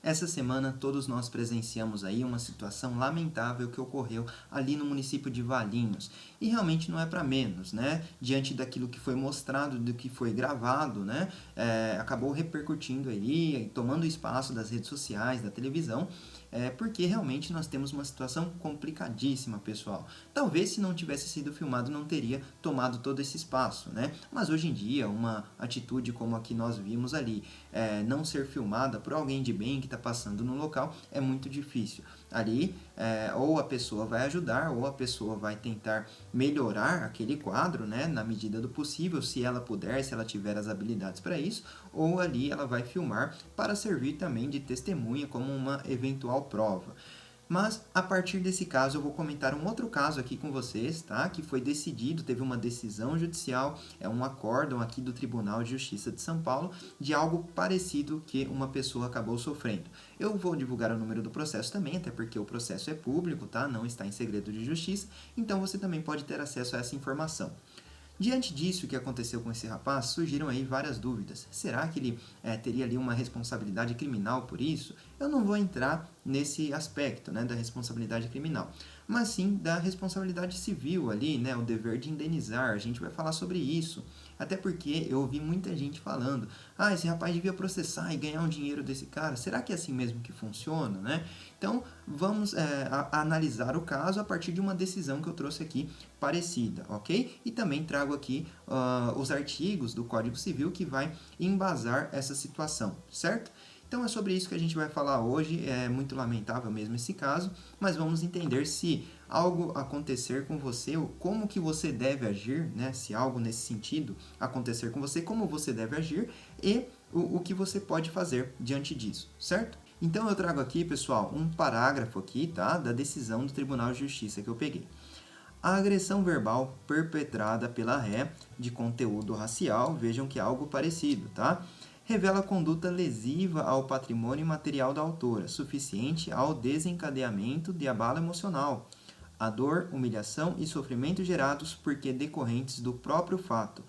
Essa semana todos nós presenciamos aí uma situação lamentável que ocorreu ali no município de Valinhos. E realmente não é para menos, né? Diante daquilo que foi mostrado, do que foi gravado, né? Acabou repercutindo aí, tomando espaço das redes sociais, da televisão, porque realmente nós temos uma situação complicadíssima, pessoal. Talvez se não tivesse sido filmado não teria tomado todo esse espaço, né? Mas hoje em dia, uma atitude como a que nós vimos ali, não ser filmada por alguém de bem que está passando no local, é muito difícil. Ali, ou a pessoa vai ajudar, ou a pessoa vai tentar melhorar aquele quadro, né, na medida do possível, se ela puder, se ela tiver as habilidades para isso, ou ali ela vai filmar para servir também de testemunha como uma eventual prova. Mas, a partir desse caso, eu vou comentar um outro caso aqui com vocês, tá? Que foi decidido, teve uma decisão judicial, um acórdão aqui do Tribunal de Justiça de São Paulo, de algo parecido que uma pessoa acabou sofrendo. Eu vou divulgar o número do processo também, até porque o processo é público, tá? Não está em segredo de justiça, então você também pode ter acesso a essa informação. Diante disso que aconteceu com esse rapaz, surgiram aí várias dúvidas. Será que ele teria ali uma responsabilidade criminal por isso? Eu não vou entrar nesse aspecto, né, da responsabilidade criminal, mas sim da responsabilidade civil ali, né, o dever de indenizar. A gente vai falar sobre isso, até porque eu ouvi muita gente falando, esse rapaz devia processar e ganhar um dinheiro desse cara. Será que é assim mesmo que funciona, né? Então, vamos analisar o caso a partir de uma decisão que eu trouxe aqui parecida, ok? E também trago aqui os artigos do Código Civil que vai embasar essa situação, certo? Então é sobre isso que a gente vai falar hoje. É muito lamentável mesmo esse caso, mas vamos entender se algo acontecer com você, ou como que você deve agir, né? Se algo nesse sentido acontecer com você, como você deve agir e o que você pode fazer diante disso, certo? Então eu trago aqui, pessoal, um parágrafo aqui, tá? Da decisão do Tribunal de Justiça que eu peguei. A agressão verbal perpetrada pela ré de conteúdo racial, vejam que é algo parecido, tá? Revela conduta lesiva ao patrimônio material da autora, suficiente ao desencadeamento de abalo emocional, a dor, humilhação e sofrimento gerados porque decorrentes do próprio fato,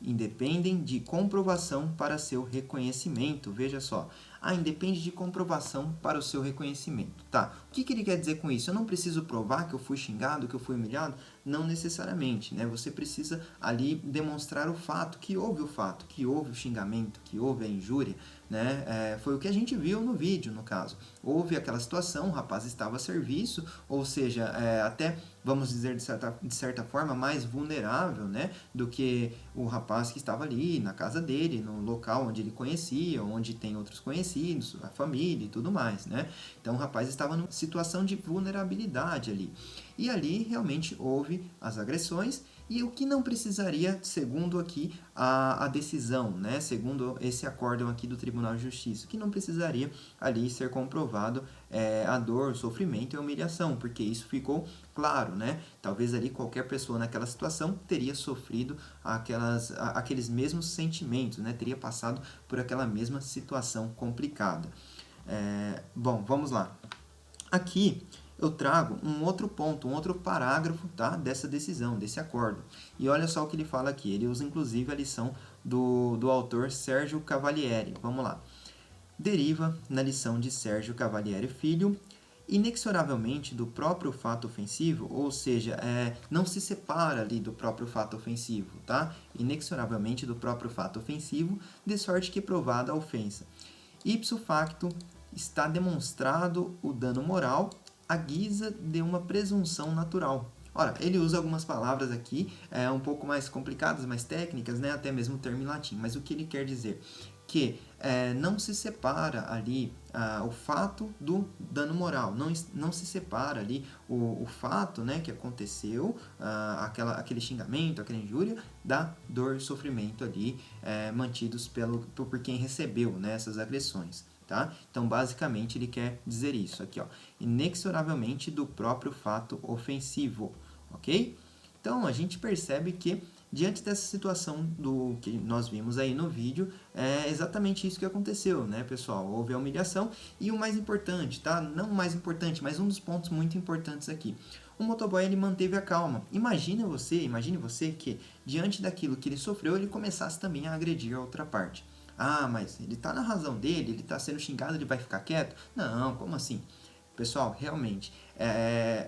independem de comprovação para seu reconhecimento. Veja só, independe de comprovação para o seu reconhecimento. Tá, o que ele quer dizer com isso? Eu não preciso provar que eu fui xingado, que eu fui humilhado? Não necessariamente, né? Você precisa ali demonstrar o fato, que houve o xingamento, que houve a injúria, né? Foi o que a gente viu no vídeo, no caso. Houve aquela situação, o rapaz estava a serviço, ou seja, até, vamos dizer, de certa forma, mais vulnerável, né, do que o rapaz que estava ali na casa dele, no local onde ele conhecia, onde tem outros conhecidos, a família e tudo mais, né? Então o rapaz estava numa situação de vulnerabilidade ali. E ali realmente houve as agressões, e o que não precisaria, segundo aqui a decisão, né, segundo esse acórdão aqui do Tribunal de Justiça, que não precisaria ali ser comprovado a dor, o sofrimento e a humilhação, porque isso ficou claro, né? Talvez ali qualquer pessoa naquela situação teria sofrido aqueles mesmos sentimentos, né? Teria passado por aquela mesma situação complicada. Bom, vamos lá. Aqui eu trago um outro ponto, um outro parágrafo, tá, dessa decisão, desse acordo. E olha só o que ele fala aqui. Ele usa inclusive a lição do autor Sérgio Cavalieri. Vamos lá. Deriva na lição de Sérgio Cavalieri Filho, inexoravelmente do próprio fato ofensivo, ou seja, não se separa ali do próprio fato ofensivo, tá? Inexoravelmente do próprio fato ofensivo, de sorte que provada a ofensa. Ipso facto está demonstrado o dano moral à guisa de uma presunção natural. Ora, ele usa algumas palavras aqui, um pouco mais complicadas, mais técnicas, né? Até mesmo o termo em latim, mas o que ele quer dizer? Que não se separa ali o fato do dano moral, não se separa ali o fato, né, que aconteceu, aquele xingamento, aquela injúria, da dor e sofrimento ali mantidos por quem recebeu, né, essas agressões. Tá? Então, basicamente, ele quer dizer isso aqui, ó, inexoravelmente do próprio fato ofensivo, ok? Então, a gente percebe que, diante dessa situação do que nós vimos aí no vídeo, é exatamente isso que aconteceu, né, pessoal? Houve a humilhação e o mais importante, tá? Não o mais importante, mas um dos pontos muito importantes aqui. O motoboy, ele manteve a calma. Imagine você que, diante daquilo que ele sofreu, ele começasse também a agredir a outra parte. Ah, mas ele está na razão dele, ele está sendo xingado, ele vai ficar quieto? Não, como assim? Pessoal, realmente,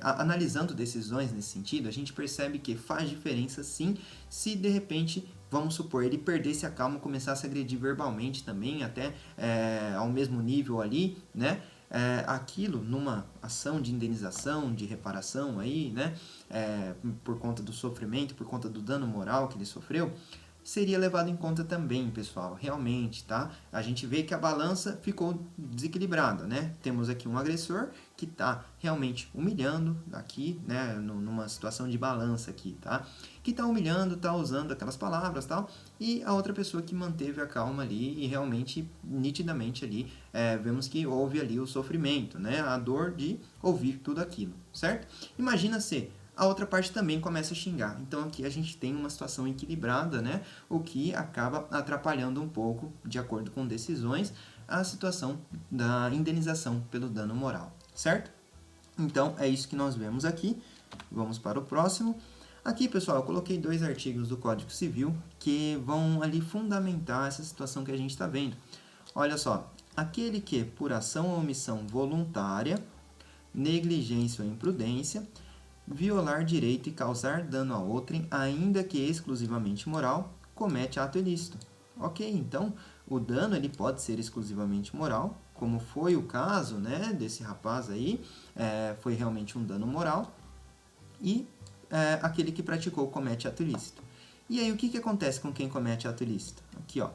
analisando decisões nesse sentido, a gente percebe que faz diferença sim, se de repente, vamos supor, ele perdesse a calma, começasse a agredir verbalmente também, até ao mesmo nível ali, né? Aquilo numa ação de indenização, de reparação aí, né? Por conta do sofrimento, por conta do dano moral que ele sofreu, seria levado em conta também, pessoal, realmente, tá? A gente vê que a balança ficou desequilibrada, né? Temos aqui um agressor que está realmente humilhando aqui, né? Numa situação de balança aqui, tá? Que está humilhando, está usando aquelas palavras, tal, e a outra pessoa que manteve a calma ali e realmente, nitidamente ali, vemos que houve ali o sofrimento, né? A dor de ouvir tudo aquilo, certo? Imagina se a outra parte também começa a xingar. Então aqui a gente tem uma situação equilibrada, né? O que acaba atrapalhando um pouco, de acordo com decisões, a situação da indenização pelo dano moral, certo? Então é isso que nós vemos aqui. Vamos para o próximo. Aqui, pessoal, eu coloquei 2 artigos do Código Civil que vão ali fundamentar essa situação que a gente está vendo. Olha só, aquele que, por ação ou omissão voluntária, negligência ou imprudência, violar direito e causar dano a outrem, ainda que exclusivamente moral, comete ato ilícito. Ok, então o dano ele pode ser exclusivamente moral, como foi o caso, né, desse rapaz aí, foi realmente um dano moral, e aquele que praticou comete ato ilícito. E aí o que acontece com quem comete ato ilícito? Aqui, ó.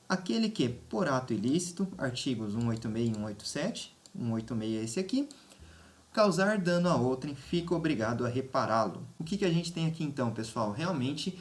Aquele que, por ato ilícito, artigos 186 e 187, 186 é esse aqui, causar dano a outrem, fica obrigado a repará-lo. O que a gente tem aqui então, pessoal? Realmente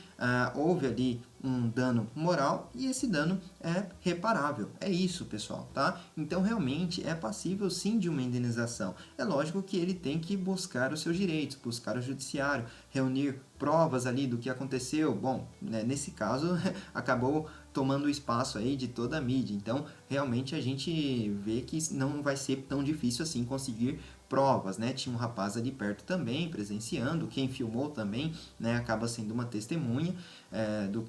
houve ali um dano moral e esse dano é reparável. É isso, pessoal, tá? Então, realmente é passível sim de uma indenização. É lógico que ele tem que buscar os seus direitos, buscar o judiciário, reunir provas ali do que aconteceu. Bom, né, nesse caso, acabou tomando o espaço aí de toda a mídia. Então, realmente a gente vê que não vai ser tão difícil assim conseguir provas, né? Tinha um rapaz ali perto também, presenciando, quem filmou também, né? Acaba sendo uma testemunha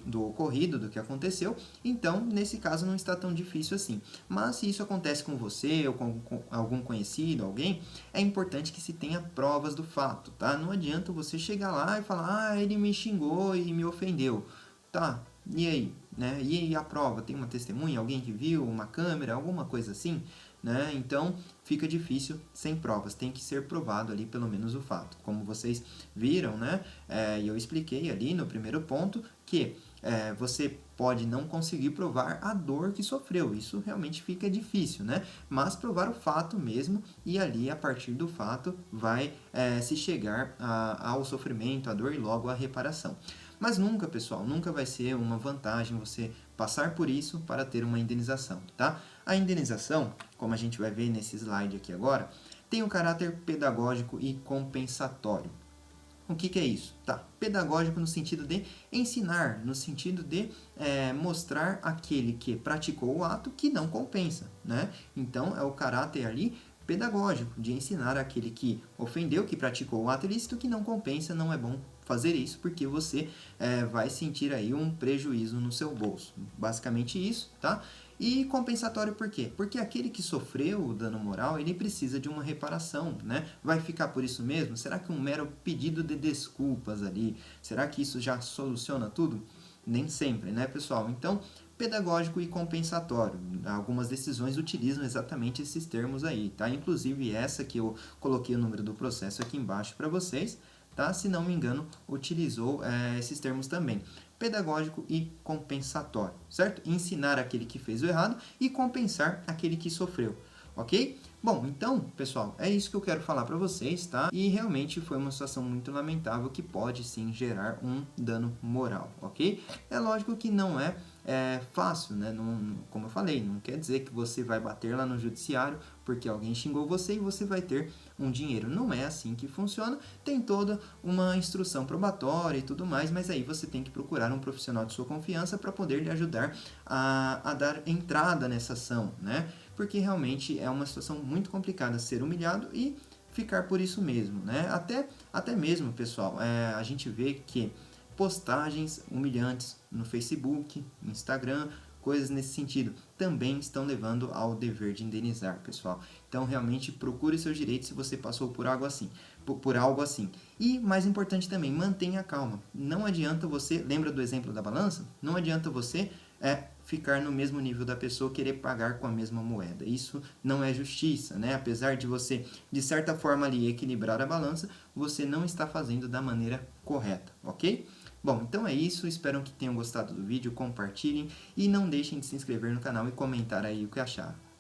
do ocorrido, do que aconteceu. Então, nesse caso, não está tão difícil assim. Mas se isso acontece com você ou com algum conhecido, alguém, é importante que se tenha provas do fato, tá? Não adianta você chegar lá e falar, ele me xingou e me ofendeu. Tá, e aí? Né? E a prova? Tem uma testemunha, alguém que viu, uma câmera, alguma coisa assim? Né? Então, fica difícil sem provas, tem que ser provado ali pelo menos o fato. Como vocês viram, né? E eu expliquei ali no primeiro ponto que você pode não conseguir provar a dor que sofreu, isso realmente fica difícil, né? Mas provar o fato mesmo, e ali a partir do fato vai se chegar ao sofrimento, à dor e logo à reparação. Mas nunca, pessoal, nunca vai ser uma vantagem você passar por isso para ter uma indenização, tá? A indenização, como a gente vai ver nesse slide aqui agora, tem um caráter pedagógico e compensatório. O que é isso? Tá, pedagógico no sentido de ensinar, no sentido de mostrar aquele que praticou o ato que não compensa, né? Então, é o caráter ali pedagógico, de ensinar aquele que ofendeu, que praticou o ato ilícito, que não compensa, não é bom fazer isso, porque você vai sentir aí um prejuízo no seu bolso. Basicamente isso, tá? E compensatório por quê? Porque aquele que sofreu o dano moral, ele precisa de uma reparação, né? Vai ficar por isso mesmo? Será que um mero pedido de desculpas ali, será que isso já soluciona tudo? Nem sempre, né, pessoal? Então, pedagógico e compensatório. Algumas decisões utilizam exatamente esses termos aí, tá? Inclusive essa que eu coloquei o número do processo aqui embaixo para vocês, tá? Se não me engano, utilizou esses termos também. Pedagógico e compensatório, certo? Ensinar aquele que fez o errado e compensar aquele que sofreu, ok? Bom, então, pessoal, é isso que eu quero falar para vocês, tá? E realmente foi uma situação muito lamentável que pode sim gerar um dano moral, ok? É lógico que não é fácil, né? Não, como eu falei, não quer dizer que você vai bater lá no judiciário porque alguém xingou você e você vai ter um dinheiro. Não é assim que funciona. Tem toda uma instrução probatória e tudo mais, mas aí você tem que procurar um profissional de sua confiança para poder lhe ajudar a dar entrada nessa ação, né? Porque realmente é uma situação muito complicada ser humilhado e ficar por isso mesmo, né? Até mesmo, pessoal, a gente vê que postagens humilhantes no Facebook, no Instagram, coisas nesse sentido, também estão levando ao dever de indenizar, pessoal. Então, realmente, procure seus direitos se você passou por algo assim. E, mais importante também, mantenha calma. Não adianta você, lembra do exemplo da balança? Não adianta você ficar no mesmo nível da pessoa, querer pagar com a mesma moeda. Isso não é justiça, né? Apesar de você, de certa forma ali, equilibrar a balança, você não está fazendo da maneira correta, ok? Bom, então é isso, espero que tenham gostado do vídeo, compartilhem e não deixem de se inscrever no canal e comentar aí o que acharam.